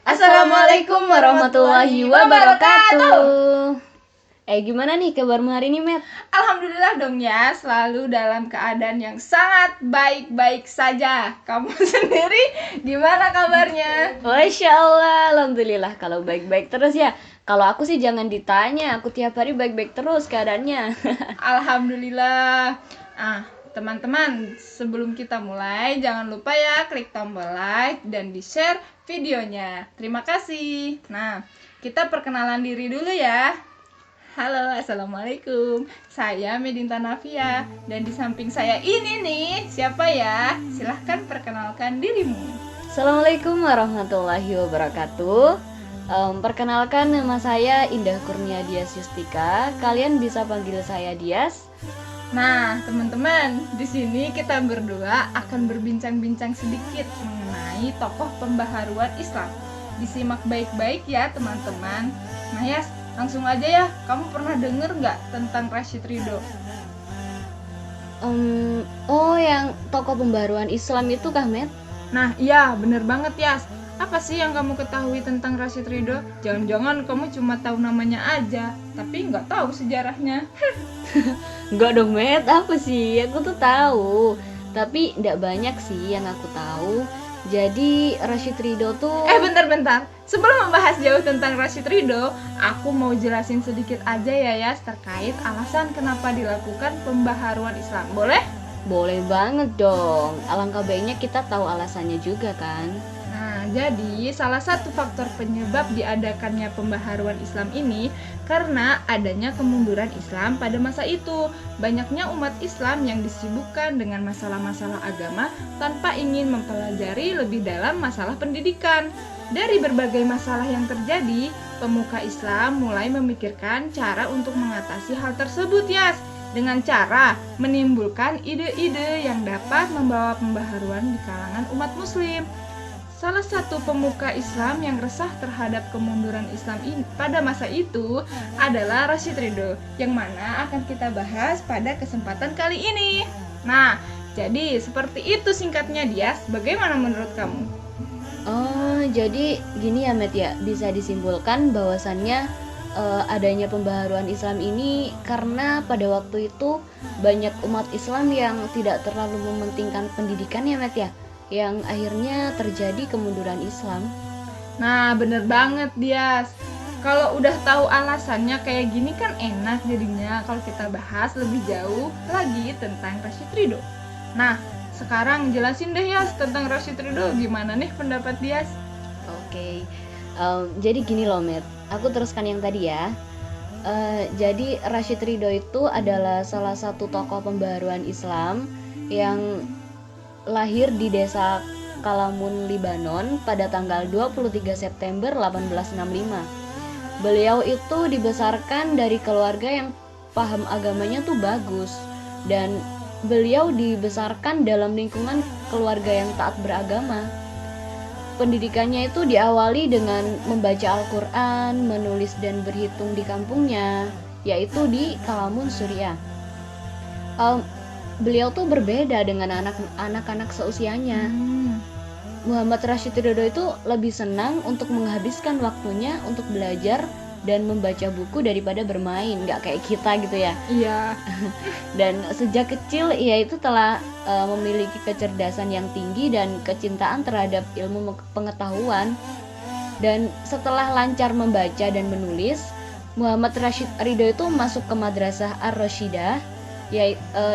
Assalamualaikum warahmatullahi wabarakatuh. Gimana nih kabarmu hari ini, Met? Alhamdulillah dong ya, selalu dalam keadaan yang sangat baik-baik saja. Kamu sendiri gimana kabarnya? Masya Allah, alhamdulillah kalau baik-baik terus ya. Kalau aku sih jangan ditanya, aku tiap hari baik-baik terus keadaannya. Alhamdulillah. Teman-teman, sebelum kita mulai, jangan lupa ya klik tombol like dan di-share videonya. Terima kasih. Nah, kita perkenalan diri dulu ya. Halo, assalamualaikum. Saya Medinta Nafia dan di samping saya ini nih, siapa ya? Silahkan perkenalkan dirimu. Assalamualaikum warahmatullahi wabarakatuh. Perkenalkan, nama saya Indah Kurnia Dias Yustika. Kalian bisa panggil saya Dias. Nah, teman-teman, di sini kita berdua akan berbincang-bincang sedikit mengenai tokoh pembaharuan Islam. Disimak baik-baik ya, teman-teman. Nah, ya, langsung aja ya. Kamu pernah denger nggak tentang Rashid Ridho? Yang tokoh pembaharuan Islam itu kah, Met? Nah, iya, bener banget ya. Apa sih yang kamu ketahui tentang Rashid Ridho? Jangan-jangan kamu cuma tahu namanya aja, tapi nggak tahu sejarahnya. Enggak dong, Met, apa sih? Aku tuh tahu, tapi enggak banyak sih yang aku tahu. Jadi Rashid Ridho tuh Bentar. Sebelum membahas jauh tentang Rashid Ridho, aku mau jelasin sedikit aja ya Yas terkait alasan kenapa dilakukan pembaharuan Islam. Boleh? Boleh banget dong. Alangkah baiknya kita tahu alasannya juga kan. Nah, jadi salah satu faktor penyebab diadakannya pembaharuan Islam ini karena adanya kemunduran Islam pada masa itu. Banyaknya umat Islam yang disibukkan dengan masalah-masalah agama tanpa ingin mempelajari lebih dalam masalah pendidikan. Dari berbagai masalah yang terjadi, pemuka Islam mulai memikirkan cara untuk mengatasi hal tersebut, Yas, dengan cara menimbulkan ide-ide yang dapat membawa pembaharuan di kalangan umat muslim. Salah satu pemuka Islam yang resah terhadap kemunduran Islam pada masa itu adalah Rashid Ridho, yang mana akan kita bahas pada kesempatan kali ini. Nah, jadi seperti itu singkatnya, Dias. Bagaimana menurut kamu? Jadi gini ya, Met ya, bisa disimpulkan bahwasannya adanya pembaharuan Islam ini karena pada waktu itu banyak umat Islam yang tidak terlalu mementingkan pendidikan ya, Met ya, yang akhirnya terjadi kemunduran Islam. Nah, bener banget, Dias. Kalau udah tahu alasannya kayak gini kan enak jadinya kalau kita bahas lebih jauh lagi tentang Rashid Ridho. Nah, sekarang jelasin deh ya tentang Rashid Ridho, gimana nih pendapat Dias? Oke. Jadi gini loh, Met, aku teruskan yang tadi ya. Jadi Rashid Ridho itu adalah salah satu tokoh pembaharuan Islam yang lahir di desa Kalamun, Libanon pada tanggal 23 September 1865. Beliau itu dibesarkan dari keluarga yang paham agamanya tuh bagus, dan beliau dibesarkan dalam lingkungan keluarga yang taat beragama. Pendidikannya itu diawali dengan membaca Al-Quran, menulis dan berhitung di kampungnya, yaitu di Kalamun, Suriah. Beliau tuh berbeda dengan anak-anak seusianya. Muhammad Rashid Ridho itu lebih senang untuk menghabiskan waktunya untuk belajar dan membaca buku daripada bermain, nggak kayak kita gitu ya. Iya. Dan sejak kecil ia itu telah memiliki kecerdasan yang tinggi dan kecintaan terhadap ilmu pengetahuan. Dan setelah lancar membaca dan menulis, Muhammad Rashid Ridho itu masuk ke Madrasah Ar-Rasyidah,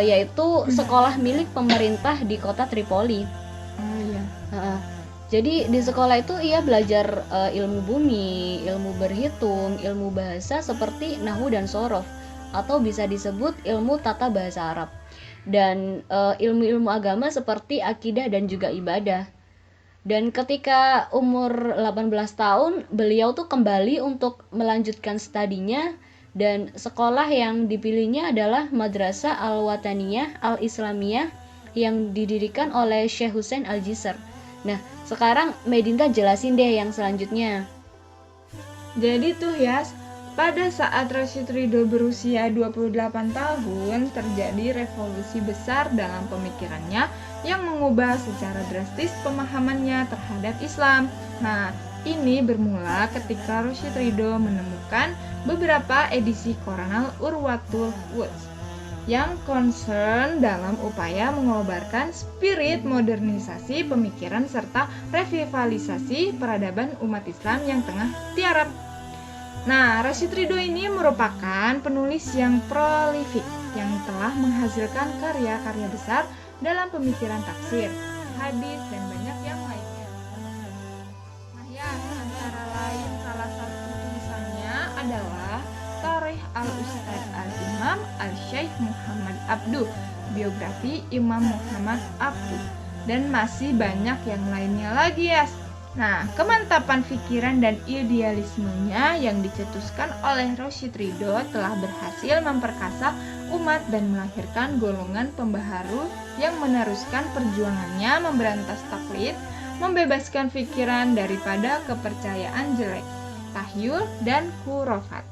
yaitu sekolah milik pemerintah di kota Tripoli. Jadi di sekolah itu ia belajar ilmu bumi, ilmu berhitung, ilmu bahasa seperti nahwu dan shorof, atau bisa disebut ilmu tata bahasa Arab, dan ilmu-ilmu agama seperti akidah dan juga ibadah. Dan ketika umur 18 tahun, beliau tuh kembali untuk melanjutkan studinya, dan sekolah yang dipilihnya adalah Madrasah Al-Wataniyah Al-Islamiyah yang didirikan oleh Syekh Hussein Al-Jisr. Nah, sekarang Medinta jelasin deh yang selanjutnya. Jadi tuh Yas, pada saat Rashid Ridho berusia 28 tahun, terjadi revolusi besar dalam pemikirannya yang mengubah secara drastis pemahamannya terhadap Islam. Nah, Ini bermula ketika Rashid Ridho menemukan beberapa edisi Koranal Urwatul Woods yang concern dalam upaya mengobarkan spirit modernisasi pemikiran serta revitalisasi peradaban umat Islam yang tengah tiarap. Nah, Rashid Ridho ini merupakan penulis yang prolifik yang telah menghasilkan karya-karya besar dalam pemikiran tafsir, hadis, dan banyak yang lainnya. Nah ya, antara lain salah satu tulisannya adalah Tarikh Al-Ustad Al-Imam Al-Syeikh Muhammad Abduh, biografi Imam Muhammad Abduh, dan masih banyak yang lainnya lagi ya. Nah, kemantapan pikiran dan idealismenya yang dicetuskan oleh Rashid Ridho telah berhasil memperkasa umat dan melahirkan golongan pembaharu yang meneruskan perjuangannya memberantas taklid, membebaskan pikiran daripada kepercayaan jelek, tahyul, dan khurafat,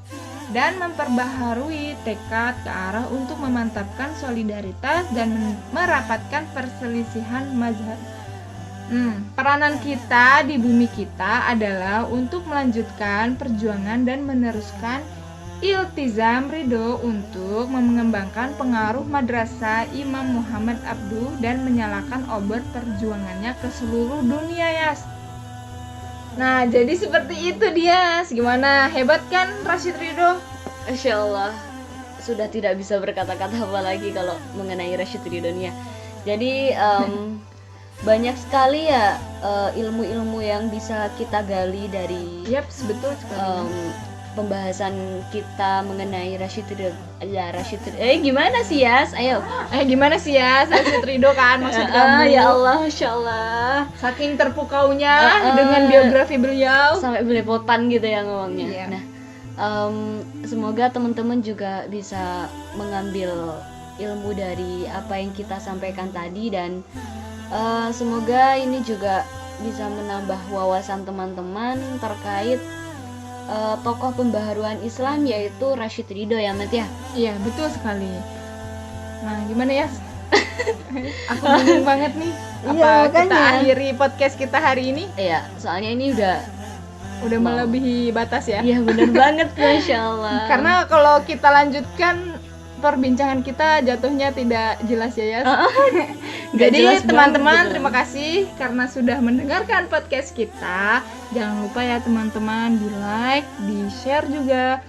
dan memperbaharui tekad ke arah untuk memantapkan solidaritas dan merapatkan perselisihan mazhab. Peranan kita di bumi kita adalah untuk melanjutkan perjuangan dan meneruskan iltizam Ridho untuk mengembangkan pengaruh madrasah Imam Muhammad Abduh dan menyalakan obor perjuangannya ke seluruh dunia ya. Nah, jadi seperti itu dia. Gimana, hebat kan Rashid Ridho? Masya Allah, sudah tidak bisa berkata-kata apa lagi kalau mengenai Rashid Ridho nih ya. Jadi banyak sekali ya ilmu-ilmu yang bisa kita gali dari Betul sekali. Pembahasan kita mengenai Rashid Ridho. Gimana sih Yas? Ayo. Gimana sih ya Rashid Ridho kan maksud kamu? Ya Allah, Masya Allah. Saking terpukaunya dengan biografi beliau sampai belepotan gitu ya ngomongnya. Iya. Nah, semoga teman-teman juga bisa mengambil ilmu dari apa yang kita sampaikan tadi, dan semoga ini juga bisa menambah wawasan teman-teman terkait tokoh pembaharuan Islam yaitu Rashid Ridho ya Mat ya. Iya, betul sekali. Nah, gimana ya? Aku bingung banget nih. Apa kita akhiri podcast kita hari ini? Iya, soalnya ini udah melebihi batas ya. Iya, benar banget, Masya Allah. Karena kalau kita lanjutkan perbincangan kita jatuhnya tidak jelas ya. Jadi teman-teman terima kasih karena sudah mendengarkan podcast kita. Jangan lupa ya teman-teman di like, di share juga.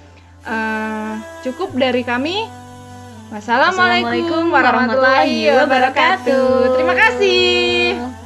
Cukup dari kami. Wassalamualaikum warahmatullahi wabarakatuh. Terima kasih.